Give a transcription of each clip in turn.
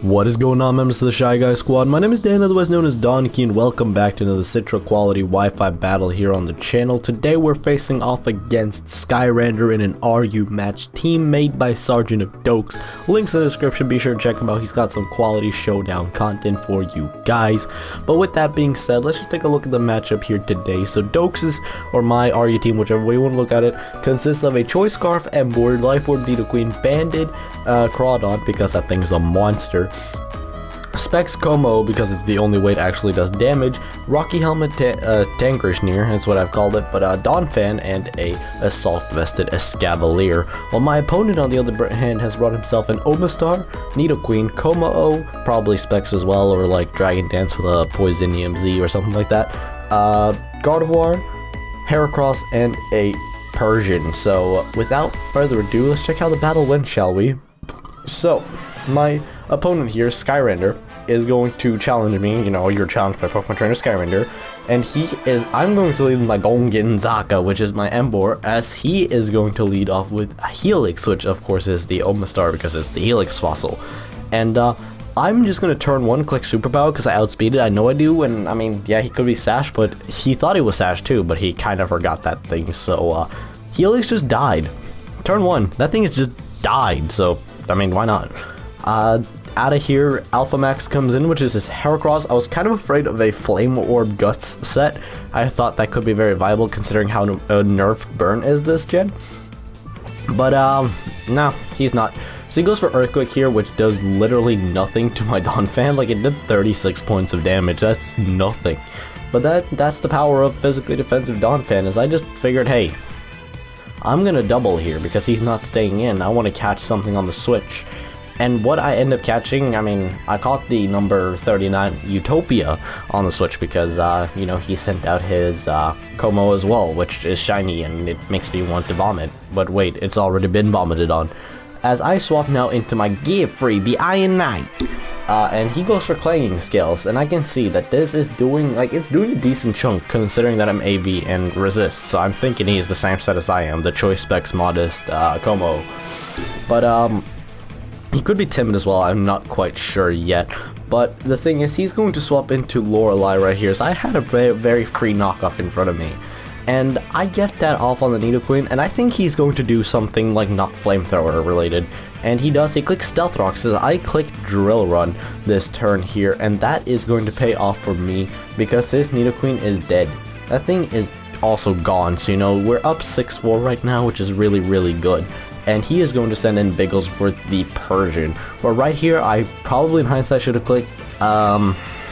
What is going on, members of the Shy Guy Squad? My name is Dan, otherwise known as Danekii, and welcome back to another Citra quality Wi-Fi battle here on the channel. Today we're facing off against Skyrander in an RU match, team made by SgtOfDoakes. Links in the description, be sure to check him out. He's got some quality showdown content for you guys. But with that being said, let's just take a look at the matchup here today. So Doakes' or my RU team, whichever way you want to look at it, consists of a Choice Scarf, M-Board, Life Orb, Danekii, Banded, Crawdon, because that thing's a monster. Specs Como, because it's the only way it actually does damage. Rocky Helmet Tankersneer, that's what I've called it, but Donphan and a Assault Vested Escavalier. While my opponent on the other hand has brought himself an Omastar, Nidoqueen, Como-O, probably Specs as well, or like Dragon Dance with a Poisonium Z or something like that. Gardevoir, Heracross, and a Persian. So without further ado, let's check how the battle went, shall we? So, my opponent here, Skyrander, is going to challenge me. You know, you're challenged by Pokemon Trainer Skyrander, and I'm going to lead with my Gonginzaka, which is my Emboar, as he is going to lead off with a Helix, which of course is the Omastar because it's the Helix fossil. And I'm just going to turn one-click Super Power because I outspeeded. I know I do, and I mean, yeah, he could be Sash, but he thought he was Sash too, but he kind of forgot that thing, so Helix just died. Turn one, that thing has just died, so I mean, why not? Out of here, Alpha Max comes in, which is his Heracross. I was kind of afraid of a Flame Orb Guts set. I thought that could be very viable considering how nerfed Burn is this gen. But, no, he's not. So he goes for Earthquake here, which does literally nothing to my Donphan. Like, it did 36 points of damage. That's nothing. But that's the power of physically defensive Donphan, is I just figured, hey, I'm gonna double here because he's not staying in. I want to catch something on the switch. And what I end up catching, I mean, I caught the number 39 Utopia on the switch because, you know, he sent out his Como as well, which is shiny and it makes me want to vomit. But wait, it's already been vomited on. As I swap now into my GameFreak, the Iron Knight. And he goes for Clanging Scales, and I can see that this is doing, like, it's doing a decent chunk considering that I'm AV and Resist, so I'm thinking he's the same set as I am, the Choice Specs Modest Como. But, he could be Timid as well, I'm not quite sure yet. But the thing is, he's going to swap into Lorelei right here, so I had a very free knockoff in front of me. And I get that off on the Nidoqueen, and I think he's going to do something like not Flamethrower related. And he does, he clicks Stealth Rock, says I click Drill Run this turn here, and that is going to pay off for me because his Nidoqueen is dead. That thing is also gone, so you know, we're up 6-4 right now, which is really good. And he is going to send in Bigglesworth the Persian. But right here, I probably in hindsight should have clicked,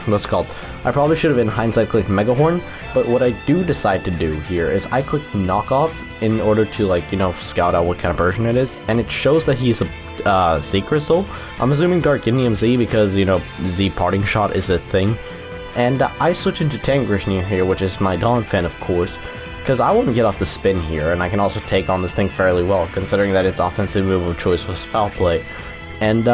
what's it called? I probably should have in hindsight clicked Megahorn, but what I do decide to do here is I click Knockoff in order to, like, you know, scout out what kind of version it is, and it shows that he's a Z Crystal. I'm assuming Darkinium Z because, you know, Z Parting Shot is a thing. And I switch into Tangrishneer here, which is my Donphan, of course, because I want to get off the spin here, and I can also take on this thing fairly well, considering that its offensive move of choice was Foul Play. And,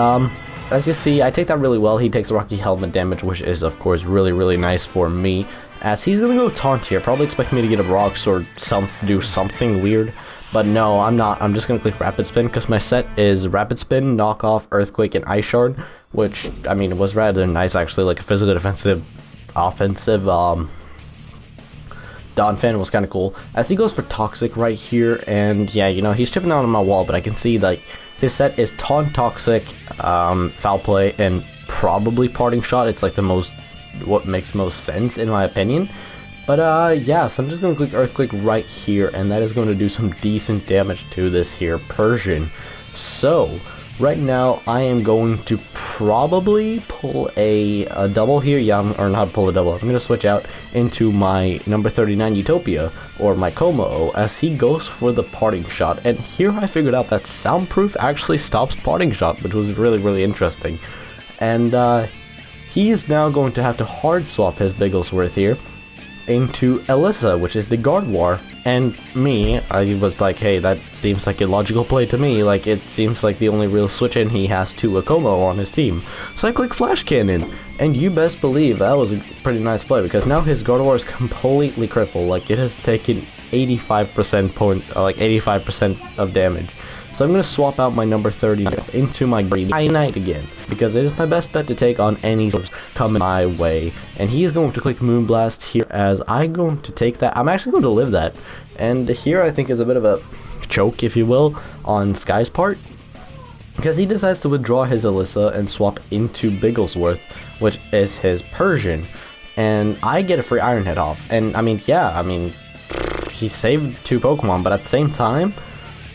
as you see, I take that really well. He takes Rocky Helmet damage, which is, of course, really nice for me. As he's going to go Taunt here, probably expecting me to get a Rocks or do something weird. But no, I'm not. I'm just going to click Rapid Spin, because my set is Rapid Spin, Knockoff, Earthquake, and Ice Shard, which, I mean, was rather nice, actually. Like, a physical defensive, offensive, Donphan was kind of cool. As he goes for Toxic right here, and yeah, you know, he's chipping out on my wall, but I can see, like, his set is Taunt, Toxic, Foul Play, and probably Parting Shot. It's like what makes most sense in my opinion. But yeah, so I'm just going to click Earthquake right here, and that is going to do some decent damage to this here Persian. So, right now, I am going to probably pull a double here. Yeah, or not pull a double. I'm going to switch out into my number 39 Utopia, or my Como, as he goes for the Parting Shot. And here I figured out that Soundproof actually stops Parting Shot, which was really interesting. And he is now going to have to hard swap his Bigglesworth here into Elissa, which is the Gardevoir. And me, I was like, hey, that seems like a logical play to me. Like, it seems like the only real switch in he has to a Como on his team. So I click Flash Cannon, and you best believe that was a pretty nice play, because now his Gardevoir is completely crippled. Like, it has taken 85% of damage. So I'm going to swap out my number 30 into my Greedy Knight again, because it is my best bet to take on any swords coming my way. And he is going to click Moonblast here, as I'm going to take that. I'm actually going to live that. And here I think is a bit of a choke, if you will, on Sky's part, because he decides to withdraw his Alyssa and swap into Bigglesworth, which is his Persian, and I get a free Iron Head off. And I mean, yeah, I mean, he saved 2 Pokemon, but at the same time,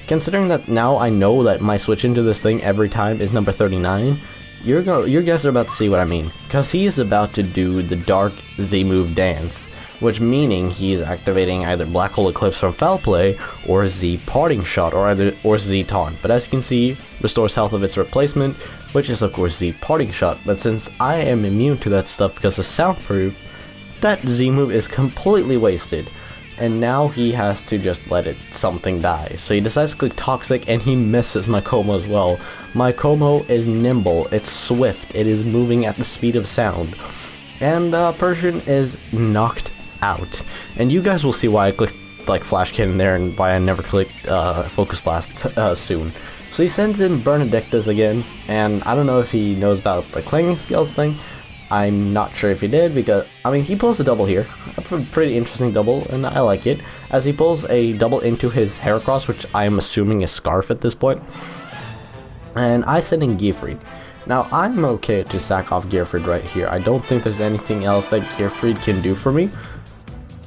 considering that now I know that my switch into this thing every time is number 39, you guys are about to see what I mean, because he is about to do the Dark Z-move dance, which meaning he is activating either Black Hole Eclipse from Foul Play or Z Parting Shot or Z Taunt. But as you can see, restores health of its replacement, which is of course Z Parting Shot. But since I am immune to that stuff because of Soundproof, that Z move is completely wasted. And now he has to just let something die. So he decides to click Toxic, and he misses my Como as well. My Como is nimble, it's swift, it is moving at the speed of sound. And Persian is knocked out. And you guys will see why I clicked like Flash Cannon there, and why I never clicked Focus Blast soon. So he sends in Benedictus again, and I don't know if he knows about the clanging skills thing. I'm not sure if he did, because, I mean, he pulls a double here, a pretty interesting double, and I like it, as he pulls a double into his Heracross, which I'm assuming is Scarf at this point, and I send in GameFreak. Now, I'm okay to sack off GameFreak right here. I don't think there's anything else that GameFreak can do for me.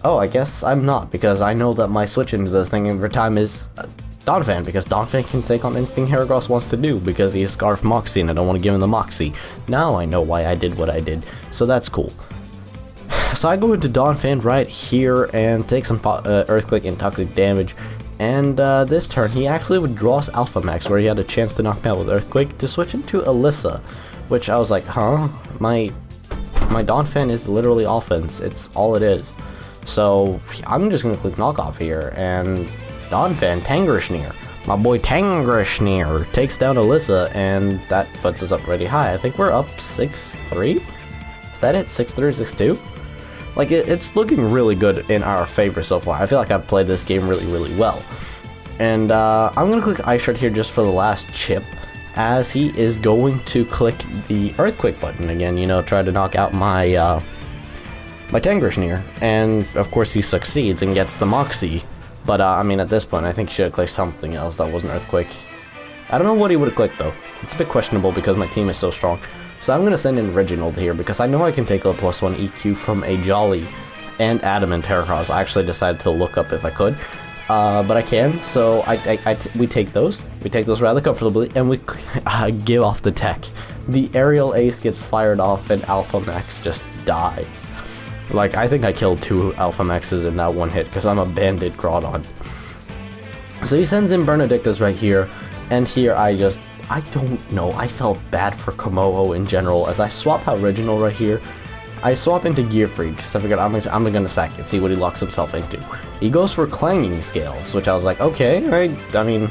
Oh, I guess I'm not, because I know that my switch into this thing every time is Donphan, because Donphan can take on anything Heracross wants to do, because he's Scarf Moxie and I don't want to give him the Moxie. Now I know why I did what I did, so that's cool. So I go into Donphan right here and take some Earthquake and Toxic damage, and this turn he actually withdraws Alpha Max, where he had a chance to knock me out with Earthquake, to switch into Alyssa, which I was like, huh? My Donphan is literally offense, it's all it is. So I'm just going to click Knockoff here, and Donphan, Tangrishneer, my boy Tangrishneer, takes down Alyssa, and that puts us up really high. I think we're up 6-3? Is that it? 6-3, 6-2? Like, it's looking really good in our favor so far. I feel like I've played this game really well. And I'm going to click Ice Shard here just for the last chip, as he is going to click the Earthquake button again, you know, try to knock out my my Tangrishneer, and of course he succeeds and gets the Moxie. But I mean, at this point I think he should have clicked something else that wasn't Earthquake. I don't know what he would have clicked though. It's a bit questionable because my team is so strong. So I'm going to send in Reginald here, because I know I can take a +1 EQ from a Jolly and Adamant Heracross. I actually decided to look up if I could, but I can. So we take those rather comfortably, and we give off the tech. The Aerial Ace gets fired off, and Alpha Max just dies. Like, I think I killed 2 Alpha Maxes in that one hit, because I'm a Bandit Groudon. So he sends in Benedictus right here, and here I don't know, I felt bad for Komodo in general, as I swap out Reginald right here. I swap into GameFreak, because I figured I'm gonna sack it, see what he locks himself into. He goes for Clanging Scales, which I was like, okay, right, I mean,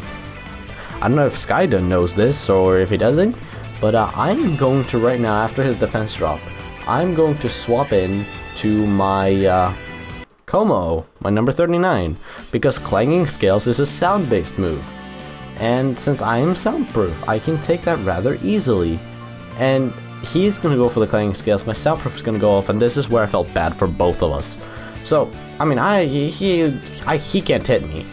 I don't know if Skydun knows this, or if he doesn't, but I'm going to, right now, after his defense drop, I'm going to swap in to my Como, my number 39, because Clanging Scales is a sound-based move, and since I am soundproof, I can take that rather easily. And he's gonna go for the Clanging Scales, my soundproof is gonna go off, and this is where I felt bad for both of us. So I mean, he can't hit me.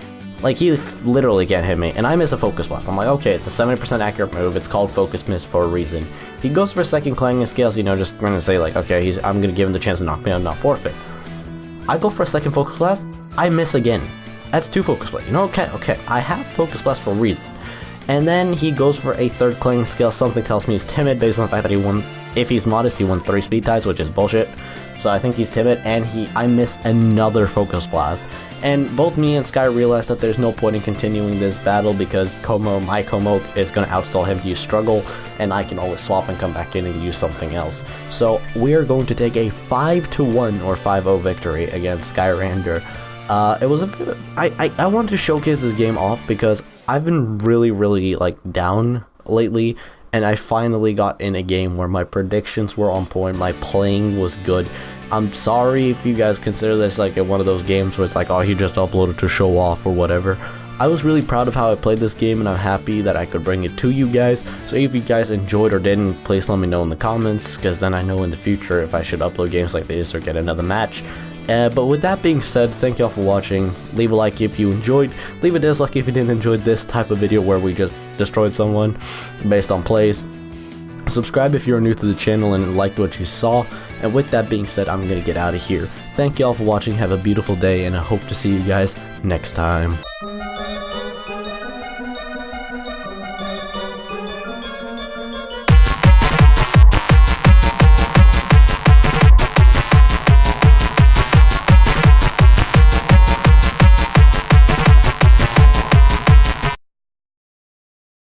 Like, he literally can't hit me, and I miss a Focus Blast. I'm like, okay, it's a 70% accurate move, it's called Focus Miss for a reason. He goes for a second Clanging Scales, you know, just gonna say like, okay, I'm gonna give him the chance to knock me out and not forfeit. I go for a second Focus Blast, I miss again. That's 2 Focus Blast, you know, okay, I have Focus Blast for a reason. And then he goes for a third Clanging Scale, something tells me he's timid based on the fact that he won, if he's modest, he won 3 speed ties, which is bullshit. So I think he's timid, and I miss another Focus Blast. And both me and Sky realized that there's no point in continuing this battle, because my Como is going to outstall him to use Struggle, and I can always swap and come back in and use something else. So we are going to take a 5-1 or 5-0 victory against Skyrander. It was I wanted to showcase this game off, because I've been really like down lately, and I finally got in a game where my predictions were on point, my playing was good. I'm sorry if you guys consider this like one of those games where it's like, oh, he just uploaded to show off or whatever. I was really proud of how I played this game, and I'm happy that I could bring it to you guys. So if you guys enjoyed or didn't, please let me know in the comments, because then I know in the future if I should upload games like this or get another match. But with that being said, thank y'all for watching. Leave a like if you enjoyed, leave a dislike if you didn't enjoy this type of video where we just destroyed someone based on plays. Subscribe if you're new to the channel and liked what you saw. And with that being said, I'm gonna get out of here. Thank y'all for watching, have a beautiful day, and I hope to see you guys next time.